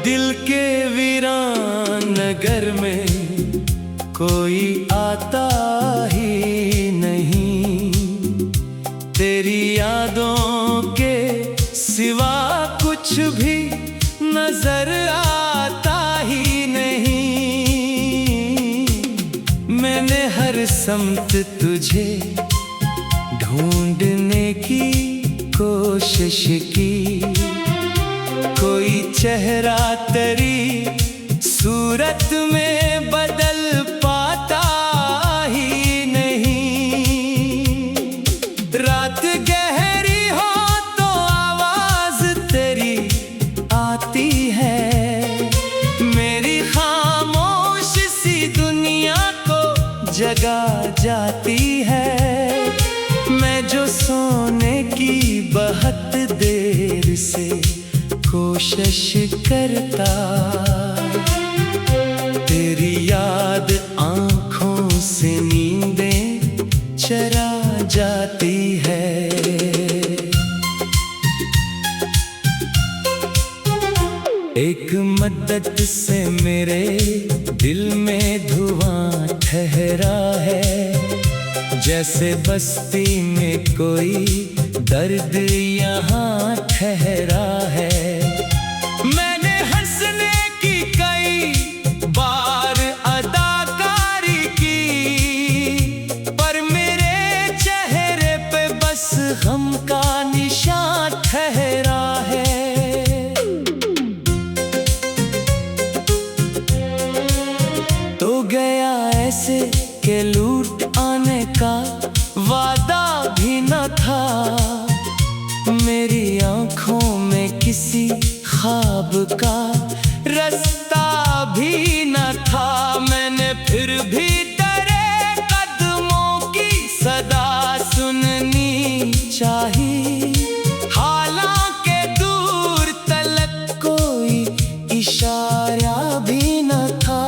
दिल के वीरान नगर में कोई आता ही नहीं। तेरी यादों के सिवा कुछ भी नजर आता ही नहीं। मैंने हर समत तुझे ढूंढने की कोशिश की, कोई चेहरा तेरी सूरत में बदल पाता ही नहीं। रात गहरी हो तो आवाज तेरी आती है, मेरी खामोश सी दुनिया को जगा जाती है। मैं जो सोने की बहुत देर से कोशिश करता, तेरी याद आँखों से नींदें चरा जाती है। एक मदद से मेरे दिल में धुआं ठहरा है, जैसे बस्ती में कोई दर्द यहाँ ठहरा है। मैंने हंसने की कई बार अदाकारी की, पर मेरे चेहरे पे बस गम का निशान ठहरा है। तो गया ऐसे के लूट आने का वादा भी न था, मेरी आँखों में किसी ख्वाब का रास्ता भी न था। मैंने फिर भी तेरे कदमों की सदा सुननी चाही, हालांकि दूर तलक कोई इशारा भी न था।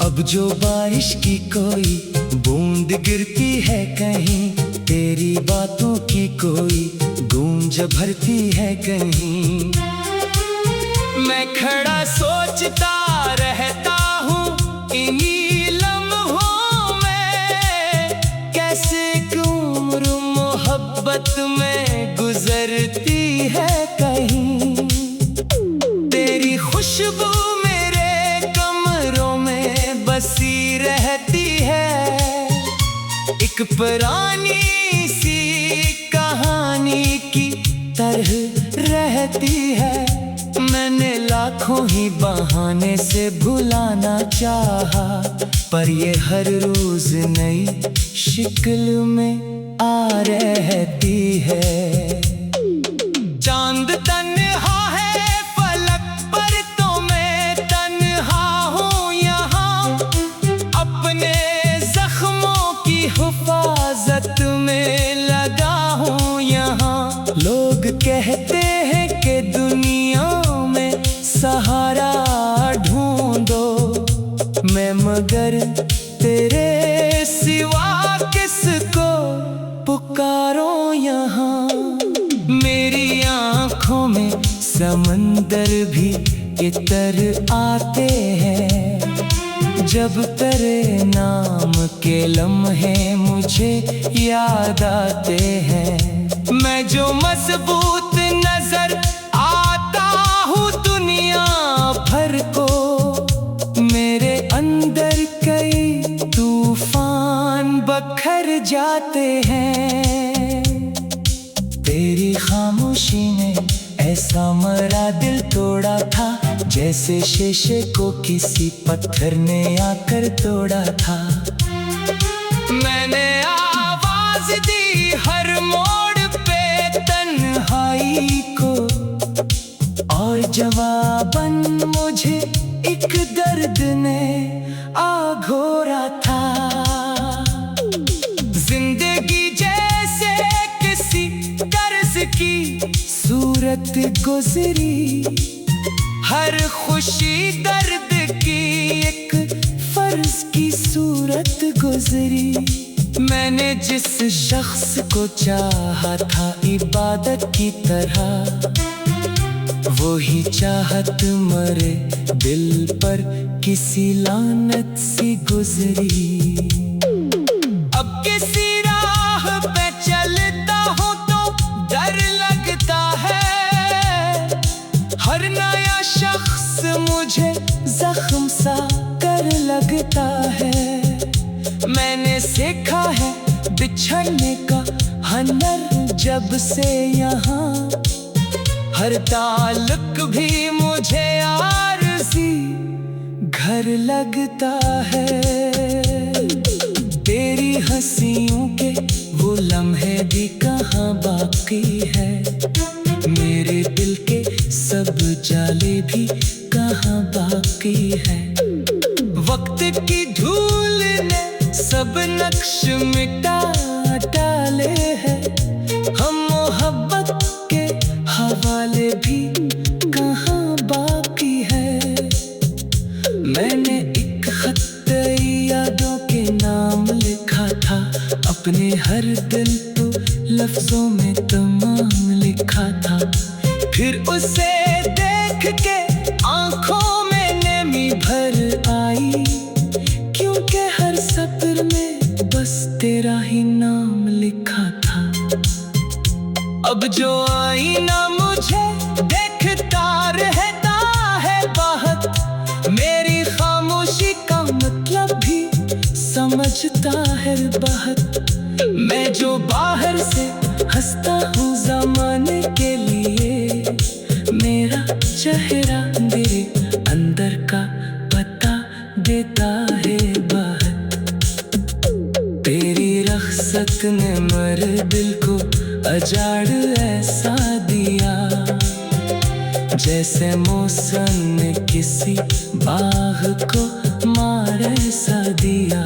अब जो बारिश की कोई बूंद गिरती है कहीं, तेरी बातों की कोई गूंज भरती है कहीं, मैं खड़ा सोचता रहता हूँ इन्हीं लम्हों में, कैसे उम्र मोहब्बत में गुजरती है कहीं। तेरी खुशबू मेरे कमरों में बसी रहती है, एक पुरानी सी कहानी की तरह रहती है। मैंने लाखों ही बहाने से भुलाना चाहा, पर ये हर रोज नई शिक्ल में आ रहती है। चांद तन्हा है फलक पर तो मैं तन्हा हूँ यहाँ, अपने जख्मों की हिफाजत में लगा हूँ यहाँ। लोग कहते हैं कि दुनिया में सहारा ढूंढो, मैं मगर तेरे सिवा किसको पुकारो यहाँ। मेरी आँखों में समंदर भी इतर आते हैं, जब तेरे नाम के लम्हे मुझे याद आते हैं। मैं जो मजबूत नजर आता हूँ दुनिया भर को, मेरे अंदर कई तूफान बखर जाते हैं। तेरी खामोशी ने ऐसा मरा दिल तोड़ा था, जैसे शीशे को किसी पत्थर ने आकर तोड़ा था। मैंने आवाज दी हर मोड़ पे तन्हाई को, और जवाबन मुझे एक दर्द ने आघोरा था। जिंदगी जैसे किसी कर्ज की सूरत गुजरी, हर खुशी दर्द की एक फर्ज की सूरत गुजरी। मैंने जिस शख्स को चाहा था इबादत की तरह, वही चाहत मरे दिल पर किसी लानत सी गुजरी। अब किसी राह पे चलता हूँ तो डर लगता है, हर नया शख्स मुझे जख्म सा कर लगता है। मैंने सीखा है बिछड़ने का हुनर जब से यहाँ, हर ताल्लुक भी मुझे आरज़ी घर लगता है। तेरी हंसियों के वो लम्हे भी कहाँ बाकी है, मेरे दिल के सब जाले भी कहाँ बाकी है। वक्त की धूल ने सब नक्श मिटा डाले हैं, हम मोहब्बत के हवाले भी कहाँ बाकी है। मैंने एक खत यादों के नाम लिखा था, अपने हर दिल तो लफ्जों में तमाम लिखा था। फिर उसे देख के आंखों में नमी भर आई, क्योंकि हर सत्र में बस तेरा ही नाम लिखा था। अब जो आईना मुझे देखता रहता है बहुत, मेरी खामोशी का मतलब भी समझता है बहुत। मैं जो बाहर से हंसता हूँ ज़माने के लिए, मेरा चेहरा मेरे अंदर का बता देता है बाहर। तेरी रख्सत ने मेरे दिल को अजाड़ ऐसा दिया, जैसे मौसम ने किसी बाग को मार ऐसा दिया।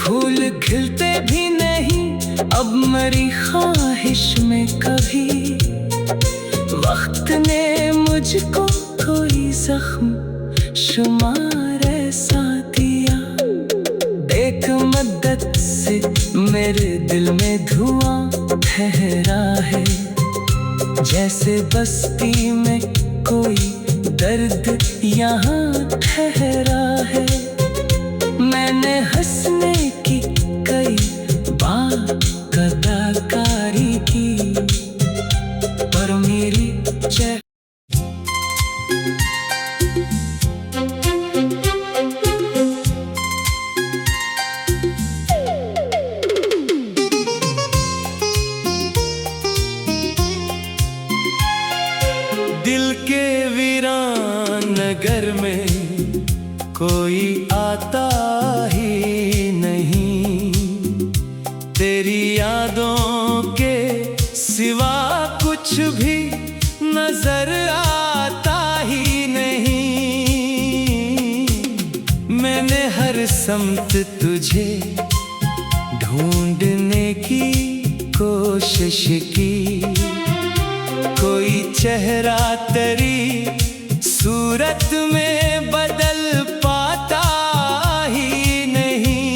फूल खिलते भी नहीं अब मेरी ख्वाहिश में कभी, वक्त ने मुझको कोई जख्म शुमार ऐसा दिया। एक मद्दत से मेरे दिल में धुआं ठहरा है, जैसे बस्ती में कोई दर्द यहाँ ठहरा है। मैंने हंसने की कई बार अदाकारी की, पर मेरी दिल के वीरान नगर में कोई आता ही नहीं, तेरी यादों के सिवा कुछ भी नजर आता ही नहीं। मैंने हर समत तुझे ढूंढने की कोशिश की, कोई चेहरा तेरी सूरत में बदल पाता ही नहीं।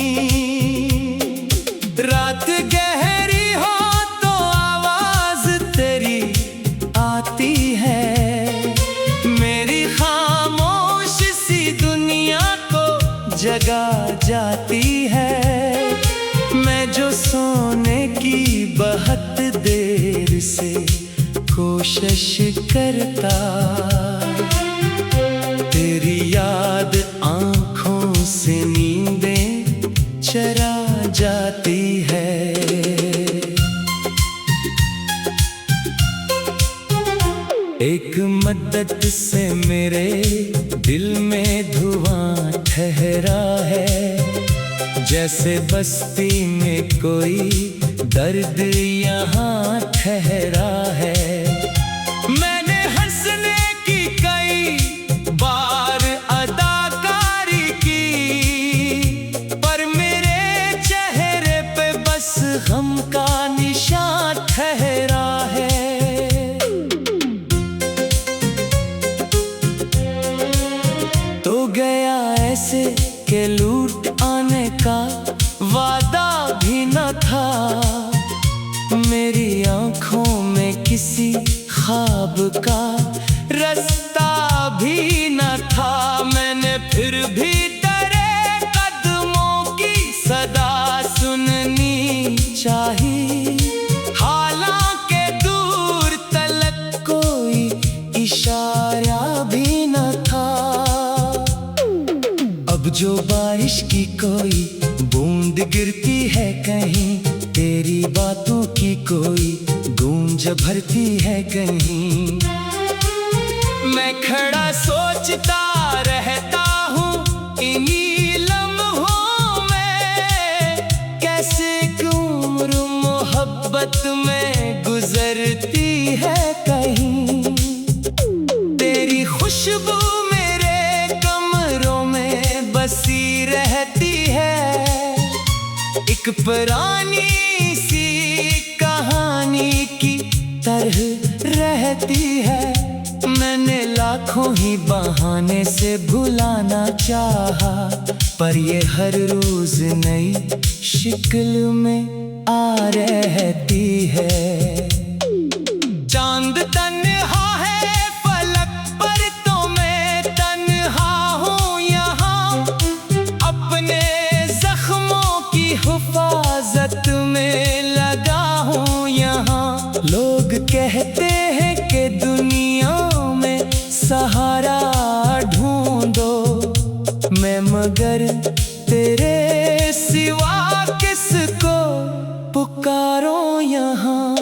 रात गहरी हो तो आवाज तेरी आती है, मेरी खामोश सी दुनिया को जगा जाती है। मैं जो सोने की बहुत देर से कोशिश करता, तेरी याद आँखों से नींदें चरा जाती है। एक मद्दत से मेरे दिल में धुआं ठहरा है, जैसे बस्ती में कोई दर्द यहाँ ठहरा है। मैंने हंसने की कई बार अदाकारी की, पर मेरे चेहरे पे बस गम का निशान ठहरा है। तो गया ऐसे के लूट आने का वादा भी न था, मेरी आंखों में किसी ख्वाब का बारिश की कोई बूंद गिरती है कहीं, तेरी बातों की कोई गूंज भरती है कहीं। मैं खड़ा सोचता रहता हूँ इन्हीं लम्हों में, कैसे उम्र मोहब्बत में गुजरती है कहीं। तेरी खुशबू मेरे कमरों में बसी रहती है, एक पुरानी सी कहानी की तरह रहती है। मैंने लाखों ही बहाने से भुलाना चाहा, पर ये हर रोज नई शिक्ल में आ रहती है। चांद तन्हा है फलक पर, तो मैं तन्हा हूँ यहाँ, अपने जख्मों की हिफाजत में लगा हूँ यहाँ। लोग कहते हैं कि दुनिया में सहारा ढूंढो, मैं मगर तेरे सिवा किसको पुकारो यहाँ।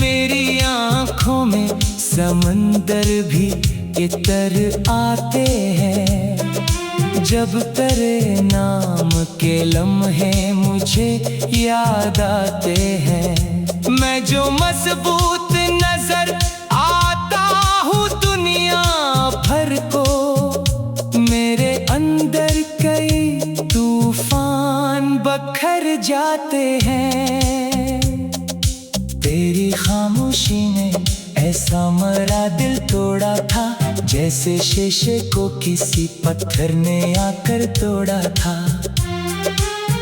मेरी आँखों में समंदर भी इतर आते हैं, जब तेरे नाम के लम्हे मुझे याद आते हैं। मैं जो मजबूत नजर आता हूँ दुनिया भर को, मेरे अंदर कई तूफान बखर जाते हैं। तेरी खामोशी ने ऐसा मरा दिल तोड़ा था, जैसे शीशे को किसी पत्थर ने आकर तोड़ा था।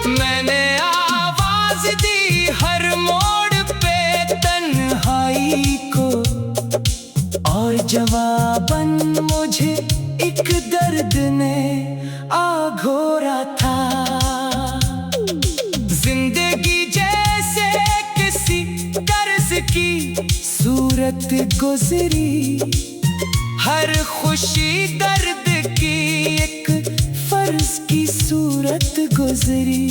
मैंने आवाज दी हर मोड़ पे तन्हाई को, और जवाबन मुझे एक दर्द ने आघोरा था। जिंदगी जैसे किसी कर्ज की सूरत गुजरी, हर खुशी दर्द की एक फर्ज की सूरत गुजरी।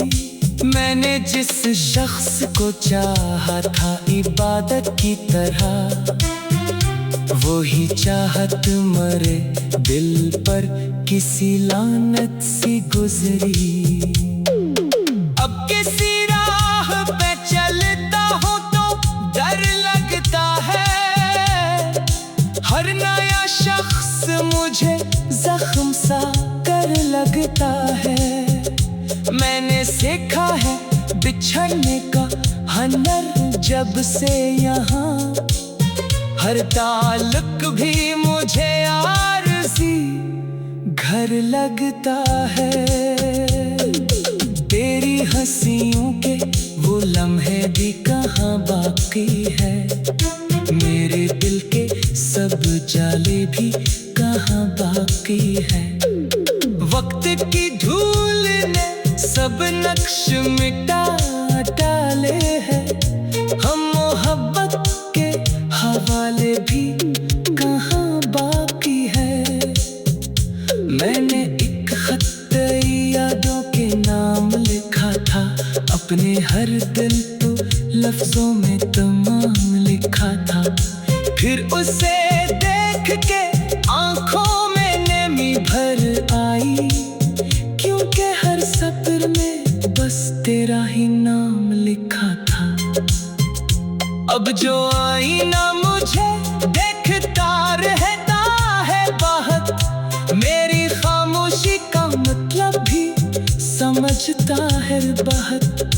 मैंने जिस शख्स को चाहा था इबादत की तरह, वही चाहत मरे दिल पर किसी लानत सी गुजरी। अब किसी राह पे चलता हूँ तो डर लगता है, हर नया शख्स मुझे जख्म सा कर लगता है। मैंने सीखा है बिछड़ने का हनर जब से यहाँ, हर ताल्लुक भी मुझे आरज़ी घर लगता है। तेरी हंसियों के वो लम्हे भी कहाँ बाकी है, मेरे दिल के सब जाले भी कहाँ बाकी है। वक्त की धूल ने सब नक्श मिटा डाले हैं, हम मोहब्बत के हवाले भी कहाँ बाकी है। मैंने एक खत यादों के नाम लिखा था, अपने हर दिल तो लफ्जों में तमाम लिखा था। फिर उसे देख के आंखों में नमी भर आई, क्योंकि हर सत्र में बस तेरा ही नाम लिखा था। अब जो आईना मुझे देखता रहता है बहुत, मेरी खामोशी का मतलब भी समझता है बहुत।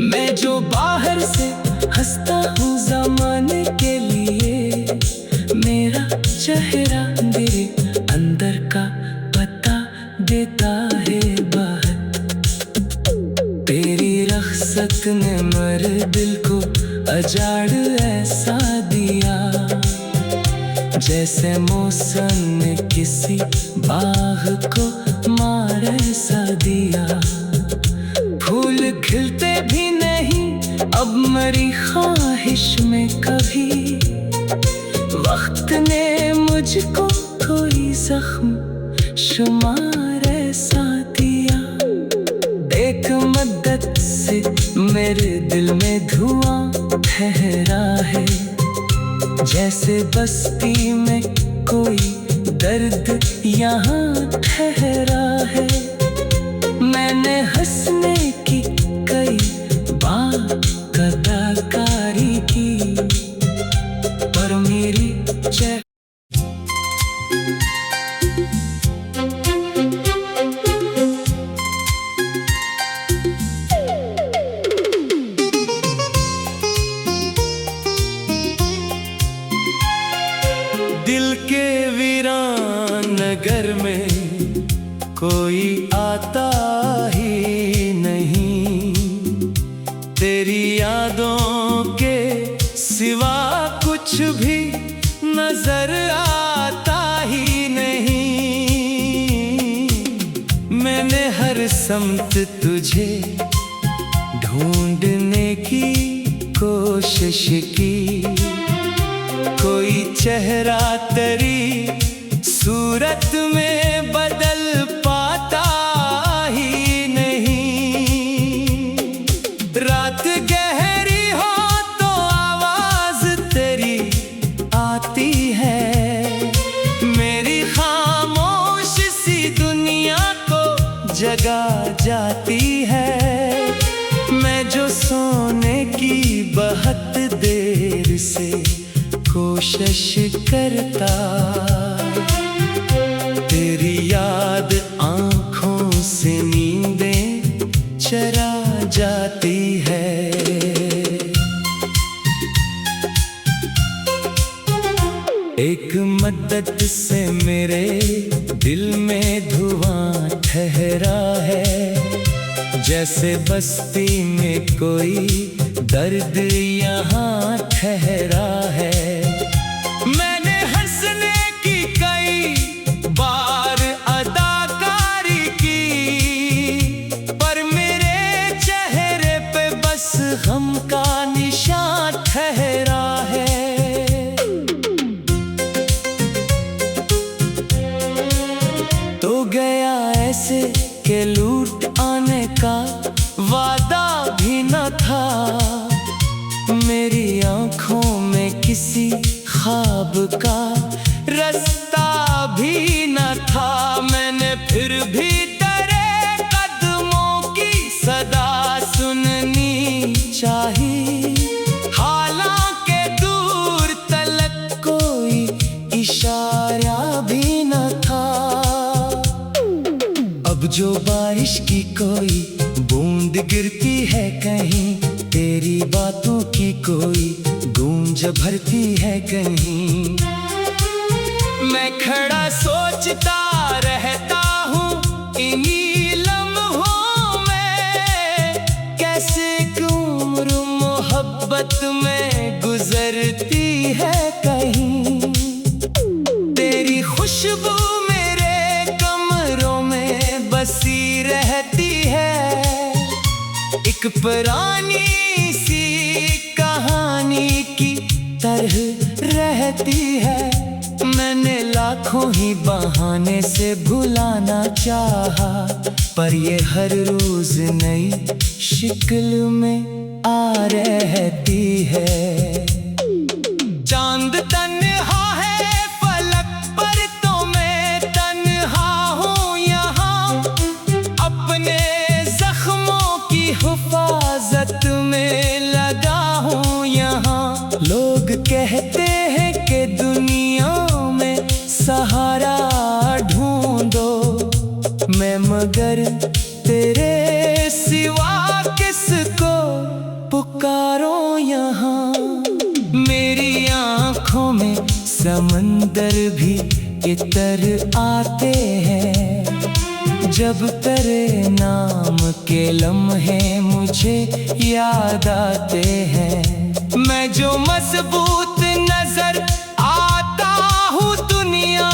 मैं जो बाहर से हंसता हूँ ज़माने के लिए, मेरा चेहरा मेरे अंदर का पता देता है बहुत। तेरी रख्सत ने मेरे दिल को अजाड़ ऐसा दिया, जैसे मौसम ने किसी बाग को मार ऐसा दिया। फूल खिलते भी नहीं अब मेरी ख्वाहिश में कभी, वक्त ने मुझको कोई जख्म शुमार ऐसा दिया। एक मद्दत से मेरे दिल में धुआं ठहरा है, जैसे बस्ती में कोई दर्द यहाँ ठहरा है। मैंने हंसने की कई बार अदाकारी की, पर मेरी दिल के वीरान नगर में कोई आता ही नहीं, तेरी यादों के सिवा कुछ भी नजर आता ही नहीं। मैंने हर समत तुझे ढूंढने की कोशिश की, कोई चेहरा तेरी सूरत में बदल पाता ही नहीं। रात गहरी हो तो आवाज तेरी आती है, मेरी खामोश सी दुनिया को जगा जाती है। मैं जो सोने की बहुत देर से कोशिश करता, तेरी याद आँखों से नींदें चरा जाती है। एक मद्दत से मेरे दिल में धुआं ठहरा है, जैसे बस्ती में कोई दर्द यहाँ ठहरा है। मैंने हंसने की कई बार अदाकारी की, पर मेरे चेहरे पे बस गम का निशान ठहरा है। तो गया ऐसे के लूट आने का वादा भी न था, मेरी आँखों में किसी ख्वाब का रास्ता भी न था। मैंने फिर भी तेरे कदमों की सदा सुननी चाही, हालांकि दूर तलक कोई इशारा भी न था। अब जो बारिश की कोई बूंद गिरती है कहीं, तेरी बातों की कोई गूंज भरती है कहीं, मैं खड़ा सोचता रहता हूँ इन्हीं लम्हों में, कैसे उम्र मोहब्बत में गुजरती है कहीं। तेरी खुशबू मेरे कमरों में बसी रहती है, एक पुरानी सी कहानी की तरह रहती है। मैंने लाखों ही बहाने से भुलाना चाहा, पर ये हर रोज नई शिक्ल में आ रहती है। चांद तन्हा है फलक पर तो मैं तन्हा हूँ यहाँ, अपने जख्मों की हिफाजत में लगा हूँ यहाँ। लोग कहते हैं कि दुनिया में सहारा ढूंढो, मैं मगर तेरे सिवा किसको पुकारो यहाँ। मेरी आँखों में समंदर भी इतर आते हैं, जब तेरे नाम के लम्हे मुझे याद आते हैं। मैं जो मजबूत नजर आता हूँ दुनिया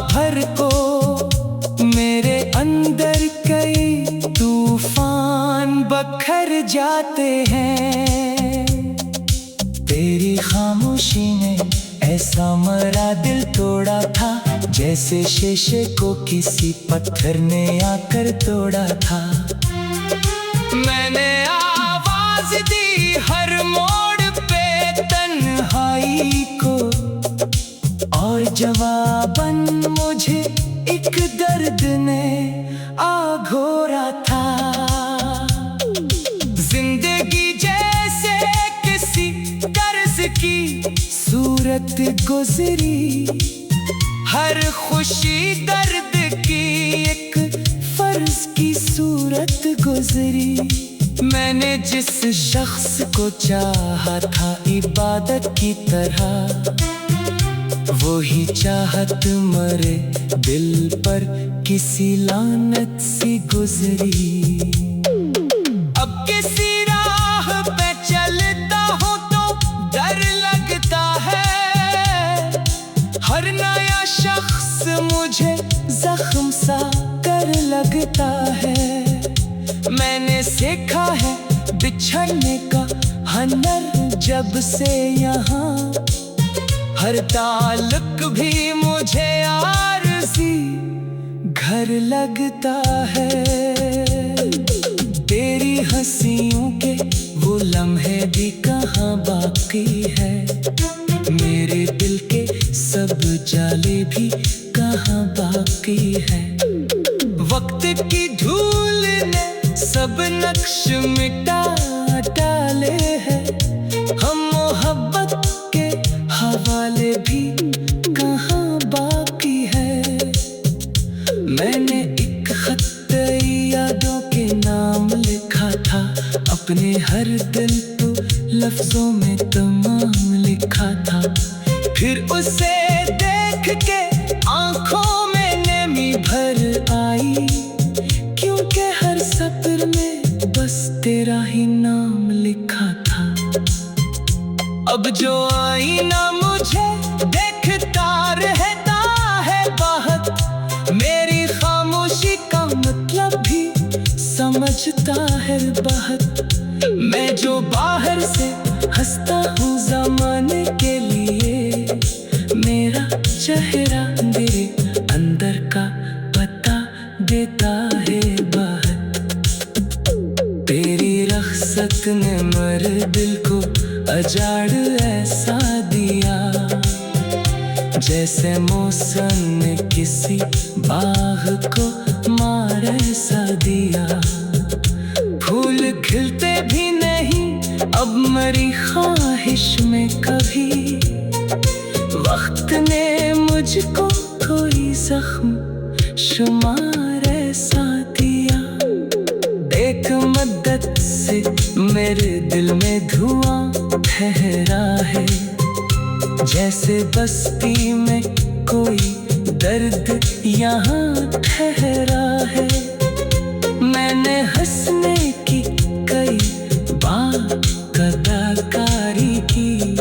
भर को, मेरे अंदर कई तूफान बखर जाते हैं। तेरी खामोशी ने ऐसा मरा दिल तोड़ा था, जैसे शीशे को किसी पत्थर ने आकर तोड़ा था। मैंने आवाज दी हर मोड़ पे तन्हाई को, और जवाबन मुझे एक दर्द ने आघोरा था। जिंदगी जैसे किसी कर्ज की सूरत गुजरी, हर खुशी दर्द की एक फर्ज की सूरत गुजरी। मैंने जिस शख्स को चाहा था इबादत की तरह, वही चाहत मरे दिल पर किसी लानत सी गुजरी। अब किसी राह पे चलता हूँ तो डर लगता है, हर नया शख्स मुझे जख्म सा कर लगता है। मैंने सीखा है बिछड़ने का हुनर जब से यहाँ, हर ताल्लुक भी मुझे आरज़ी घर लगता है। तेरी हंसियों के वो लम्हे भी कहाँ बाकी है, मेरे दिल के सब जाले भी कहाँ बाकी है। वक्त की धूल ने सब नक्श मिटा डाले हैं, हम मोहब्बत के हवाले भी कहाँ बाकी है। मैंने एक खत यादों के नाम लिखा था, अपने हर दिल को लफ्जों में तमाम लिखा था। फिर उसे देख के आंखों में नमी भर आई, क्योंकि हर सत्र में बस तेरा ही नाम लिखा था। अब जो आईना मुझे देखता रहता है बहुत, मेरी खामोशी का मतलब भी समझता है बहुत। मैं जो बाहर से हंसता हूँ ज़माने के लिए, मेरा चेहरा मेरे अंदर का बता देता है बहुत। तेरी रख्सत ने मेरे दिल को अजाड़ ऐसा दिया, जैसे मौसम ने किसी बाग को मार ऐसा दिया। फूल खिलते भी नहीं अब मेरी ख्वाहिश में कभी, वक्त ने मुझको कोई जख्म शुमार ऐसा दिया। एक मद्दत से मेरे दिल में धुआं ठहरा है, जैसे बस्ती में कोई दर्द यहाँ ठहरा है। मैंने हंसने की कई बार अदाकारी की,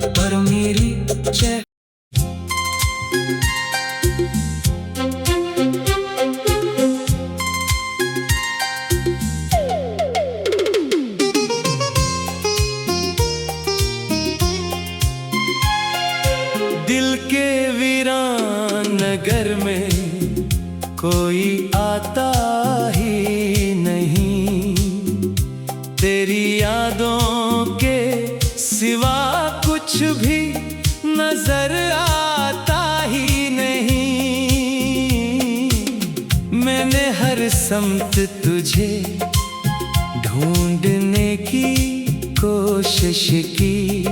पर मेरी दिल के वीरान नगर में कोई आता ही नहीं, तेरी यादों के सिवा कुछ भी नजर आता ही नहीं। मैंने हर समत तुझे ढूंढने की कोशिश की,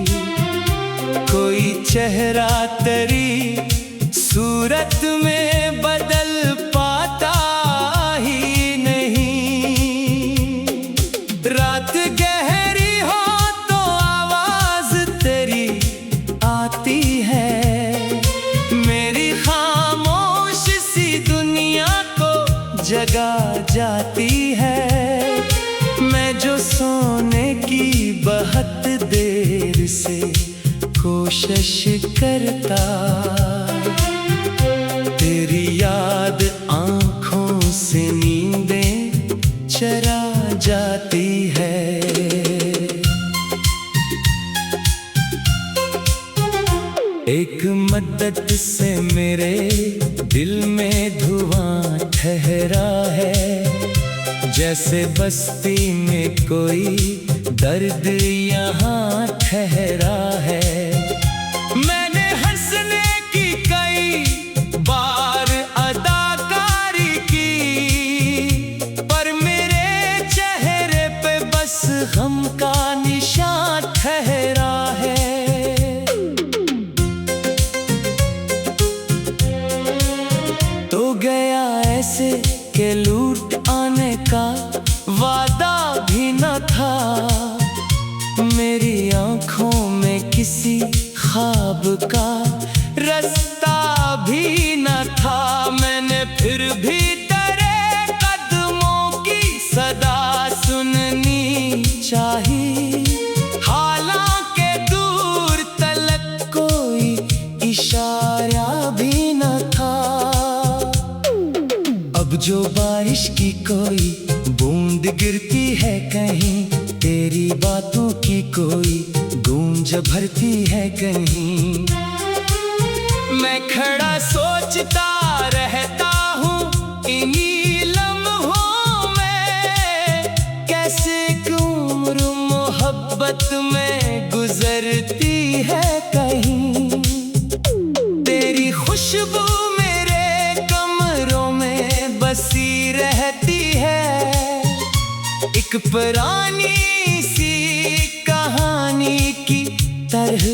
कोई चेहरा तेरी सूरत में बदल पाता ही नहीं। रात गहरी हो तो आवाज तेरी आती है, मेरी खामोश सी दुनिया को जगा जाती है। मैं जो सोने की बहुत देर से कोशिश करता, तेरी याद आँखों से नींदें चरा जाती है। एक मद्दत से मेरे दिल में धुआं ठहरा है, जैसे बस्ती में कोई दर्द यहाँ ठहरा है। मैंने हंसने की कई बार अदाकारी की, पर मेरे चेहरे पे बस गम का निशान ठहरा है। तो गया ऐसे के लूट आने का वादा भी न था, मेरी आंखों में किसी ख्वाब का रास्ता भी न था। मैंने फिर भी तेरे कदमों की सदा सुननी चाहिए, हालांकि दूर तलक कोई इशारा भी न था। अब जो बारिश की कोई बूंद गिरती है कहीं, तेरी बातों की कोई गूंज भरती है कहीं, मैं खड़ा सोचता रहता हूँ इन्हीं लम्हों में, कैसे उम्र मोहब्बत में गुजरती है कहीं। तेरी खुशबू मेरे कमरों में बसी रहती है, एक पुरानी सी कहानी की तरह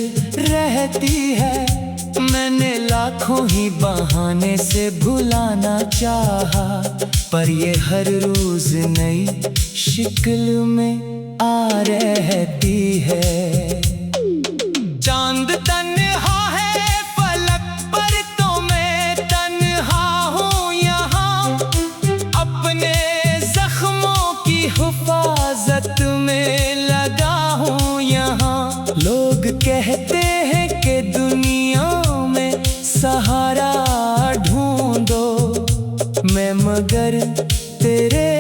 रहती है। मैंने लाखों ही बहाने से भुलाना चाहा, पर ये हर रोज नई शिक्ल में आ रहती है। चांद तन्हा है फलक पर, तो मैं तन्हा हूँ यहाँ, अपने जख्मों की हिफाजत में लगा हूँ यहाँ। लोग कहते हैं कि दुनिया में सहारा ढूंढो, मैं मगर तेरे